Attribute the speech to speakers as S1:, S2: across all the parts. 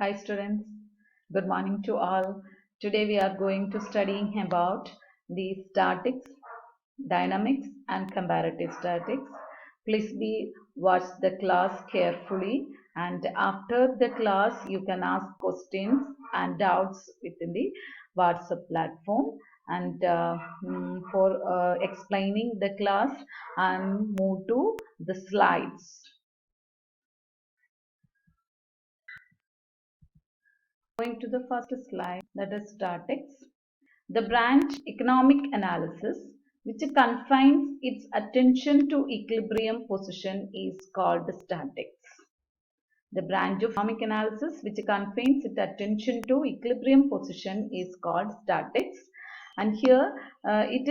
S1: Hi students, good morning to all. Today we are going to studying about the statics, dynamics and comparative statics. Please be watch the class carefully and after the class you can ask questions and doubts within the WhatsApp platform and for explaining the class and move to the slides. Going to the first slide, that is statics. The branch economic analysis, which confines its attention to equilibrium position, is called statics. The branch of economic analysis which confines its attention to equilibrium position is called statics. And here it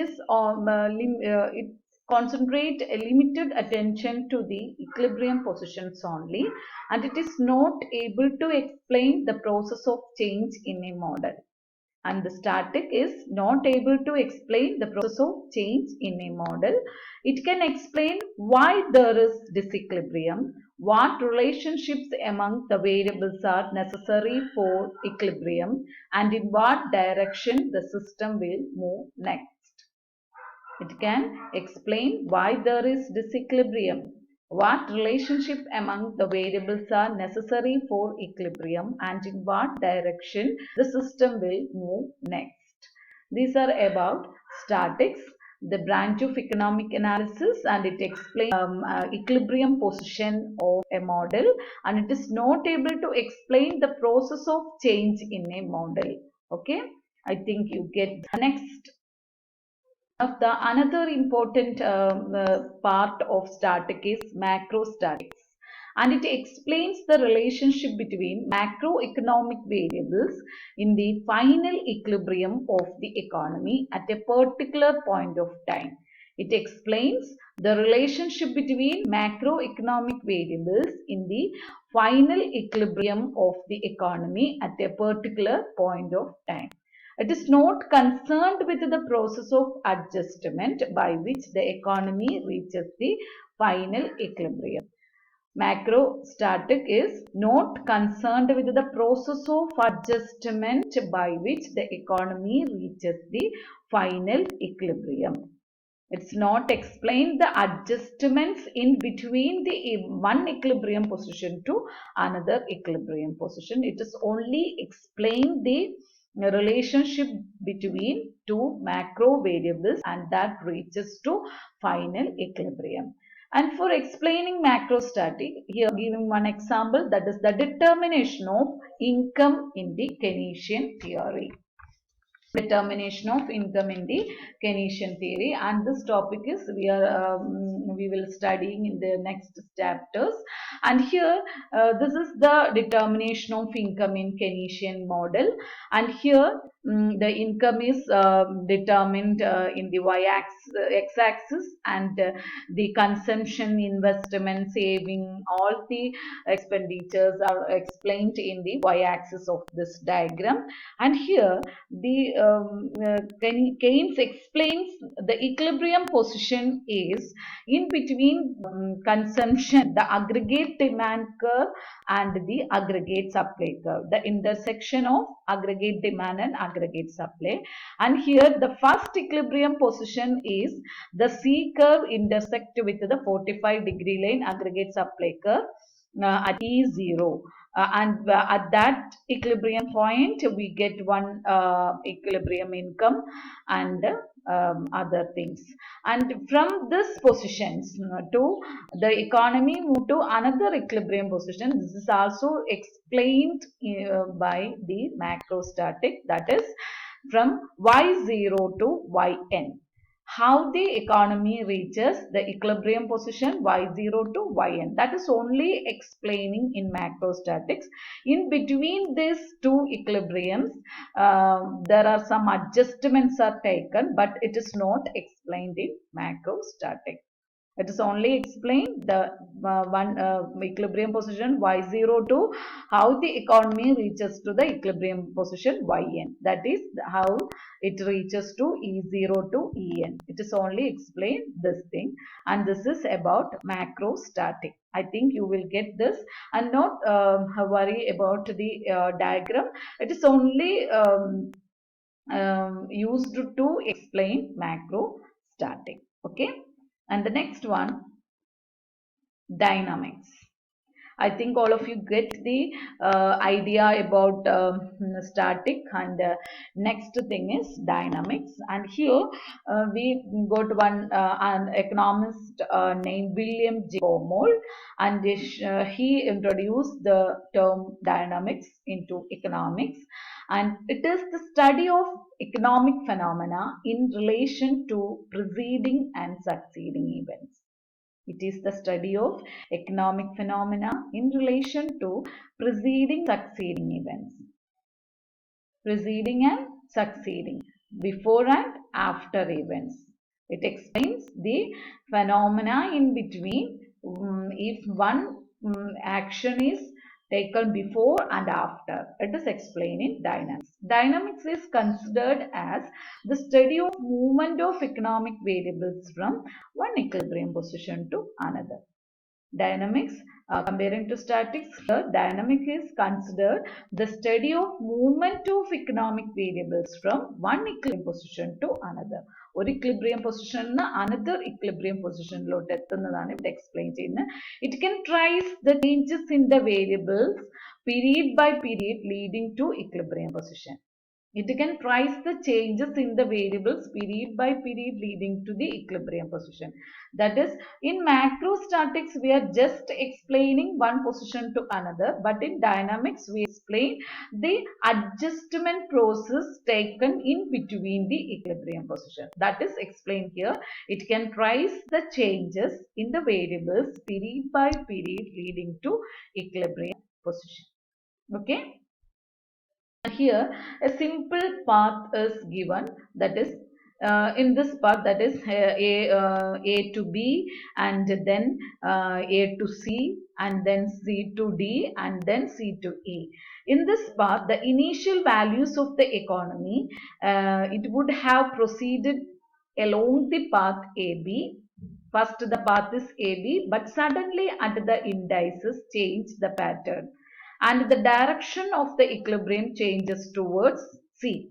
S1: concentrate a limited attention to the equilibrium positions only, and it is not able to explain the process of change in a model. And the static is not able to explain the process of change in a model. It can explain why there is disequilibrium, what relationships among the variables are necessary for equilibrium, and in what direction the system will move next. It can explain why there is disequilibrium, what relationship among the variables are necessary for equilibrium, and in what direction the system will move next. These are about statics, the branch of economic analysis, and it explains equilibrium position of a model, and it is not able to explain the process of change in a model. Okay, I think you get the next of the another important part of static is macrostatics, and it explains the relationship between macroeconomic variables in the final equilibrium of the economy at a particular point of time. It explains the relationship between macroeconomic variables in the final equilibrium of the economy at a particular point of time. It is not concerned with the process of adjustment by which the economy reaches the final equilibrium. Macrostatic is not concerned with the process of adjustment by which the economy reaches the final equilibrium. It's not explain the adjustments in between the one equilibrium position to another equilibrium position. It is only explain the relationship between two macro variables and that reaches to final equilibrium. And for explaining macrostatic, here giving one example, that is the determination of income in the Keynesian theory. Determination of income in the Keynesian theory, and this topic is we will studying in the next chapters. And here this is the determination of income in Keynesian model, and here the income is determined in the x-axis, and the consumption, investment, saving, all the expenditures are explained in the y-axis of this diagram. And here the Keynes explains the equilibrium position is in between consumption, the aggregate demand curve, and the aggregate supply curve, the intersection of aggregate demand and aggregate supply. And here the first equilibrium position is the C curve intersect with the 45-degree line aggregate supply curve at E0. And at that equilibrium point we get one equilibrium income and other things, and from this positions to the economy move to another equilibrium position. This is also explained by the macrostatic, that is from y0 to yn, how the economy reaches the equilibrium position y0 to yn. That is only explaining in macrostatics. In between these two equilibriums, there are some adjustments are taken, but it is not explained in macrostatic. It is only explain the one equilibrium position y0 to how the economy reaches to the equilibrium position yn. That is how it reaches to E0 to En. It is only explain this thing, and this is about macrostatic. I think you will get this and not worry about the diagram. It is only used to explain macrostatic. Okay, and the next one, dynamics. I think all of you get the idea about static, and next thing is dynamics. And here we got one an economist named William J. Baumol, and he introduced the term dynamics into economics, and it is the study of economic phenomena in relation to preceding and succeeding events. It is the study of economic phenomena in relation to preceding succeeding events. Preceding and succeeding, before and after events. It explains the phenomena in between if one action is taken before and after. It is explained in dynamics. Dynamics is considered as the study of movement of economic variables from one equilibrium position to another. Dynamics, comparing to statics, here dynamic is considered the study of movement of economic variables from one equilibrium position to another. ഒരു equilibrium position another equilibrium position ലോട്ട് എത്തുന്നതാണ് ഇവിടെ explain ചെയ്യുന്നത്. It can trace the changes in the variables period by period leading to equilibrium position. It can trace the changes in the variables period by period leading to the equilibrium position. That is, in macrostatics, we are just explaining one position to another, but in dynamics, we explain the adjustment process taken in between the equilibrium position. That is explained here. It can trace the changes in the variables period by period leading to equilibrium position. Okay. Here a simple path is given, that is in this path, that is A to B, and then A to C, and then C to D, and then C to E. In this path, the initial values of the economy, it would have proceeded along the path AB. First the path is AB, but suddenly at the indices change the pattern, and the direction of the equilibrium changes towards C.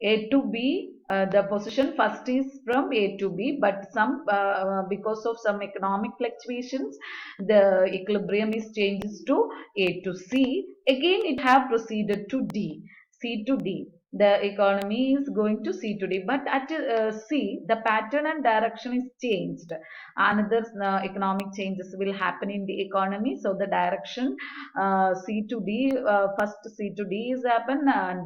S1: A to B, the position first is from A to B, but because of some economic fluctuations, the equilibrium is changes to A to C. Again, it have proceeded to D, C to D. The economy is going to C to D, but at C, the pattern and direction is changed. Another economic changes will happen in the economy, so the direction C to D, first C to D is happen, and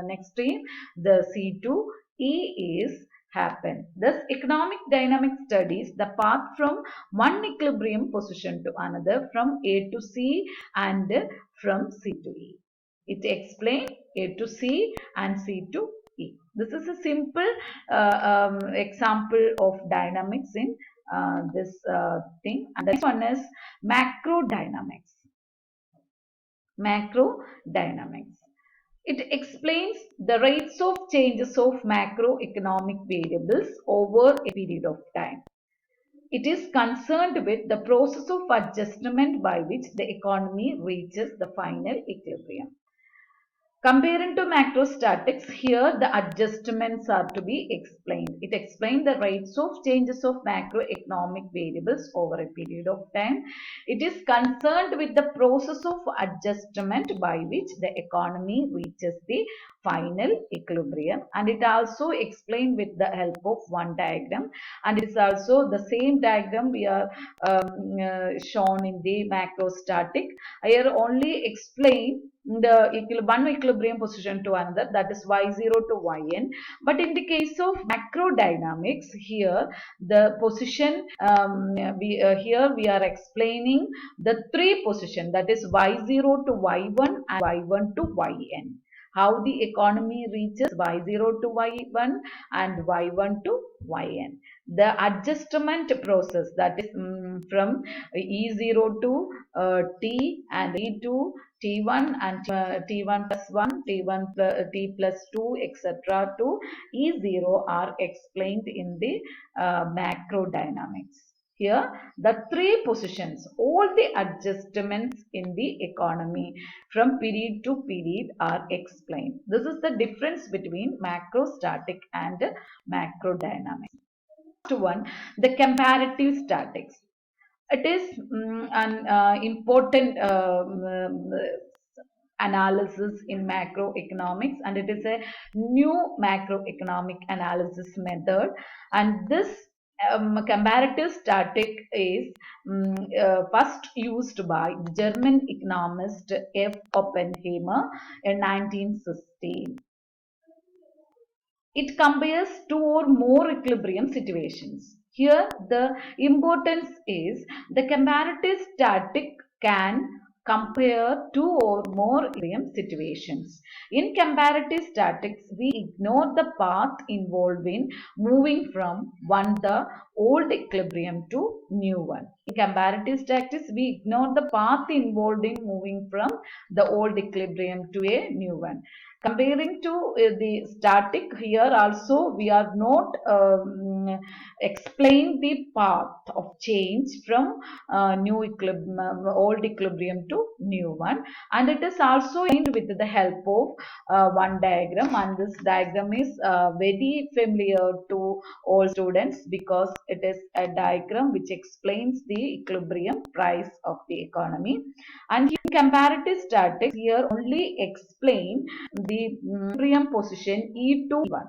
S1: next time the C to E is happen. Thus, economic dynamic studies the path from one equilibrium position to another, from A to C and from C to E. It explains A to C and C to E. This is a simple example of dynamics in this thing. And the next one is macrodynamics. Macrodynamics. It explains the rates of changes of macroeconomic variables over a period of time. It is concerned with the process of adjustment by which the economy reaches the final equilibrium. Comparing to macrostatics, here the adjustments are to be explained. It explains the rates of changes of macroeconomic variables over a period of time. It is concerned with the process of adjustment by which the economy reaches the final equilibrium, and it also explained with the help of one diagram, and it is also the same diagram we are shown in the macrostatic. Here only explain the one equilibrium position to another, that is y0 to yn. But in the case of macrodynamics, here the position here we are explaining the three position, that is y0 to y1 and y1 to yn. How the economy reaches y0 to y1 and y1 to yn. the adjustment process, that is from E0 to T and E to T1 and T1 plus 1, T1 plus, T plus 2, etc. to E0 are explained in the macro dynamics. Here, the three positions, all the adjustments in the economy from period to period are explained. This is the difference between macrostatic and macro dynamics. One, the comparative statics. It is an important analysis in macroeconomics, and it is a new macroeconomic analysis method. And this comparative static is first used by German economist F. Oppenheimer in 1916. It compares two or more equilibrium situations. Here, the importance is the comparative static can compare two or more equilibrium situations. In comparative statics, we ignore the path involved in moving from the old equilibrium to new one. In comparative statics, we ignore the path involved in moving from the old equilibrium to a new one. Comparing to the static, here also we are not explain the path of change from new equilibrium, old equilibrium to new one, and it is also explained with the help of one diagram, and this diagram is very familiar to all students because it is a diagram which explains the equilibrium price of the economy. And in comparative statics, here only explain the equilibrium position E to E1.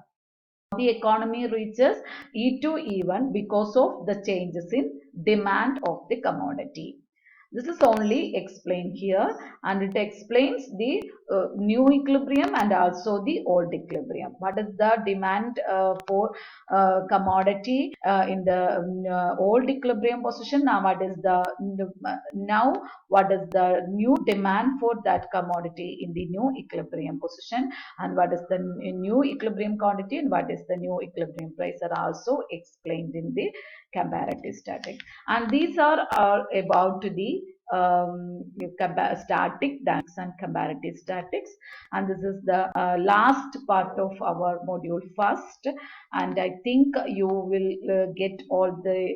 S1: The economy reaches E to E1 because of the changes in demand of the commodity. This is only explained here, and it explains the new equilibrium and also the old equilibrium. What is the demand for commodity in the old equilibrium position? Now what is the new demand for that commodity in the new equilibrium position, and what is the new equilibrium quantity and what is the new equilibrium price are also explained in the comparative statics. And these are about the static dynamics and comparative statics, and this is the last part of our module first, and I think you will get all the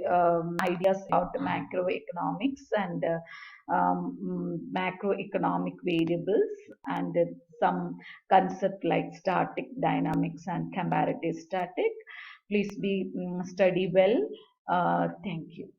S1: ideas about macroeconomics and macroeconomic variables and some concept like static dynamics and comparative static. Please be study well. Thank you.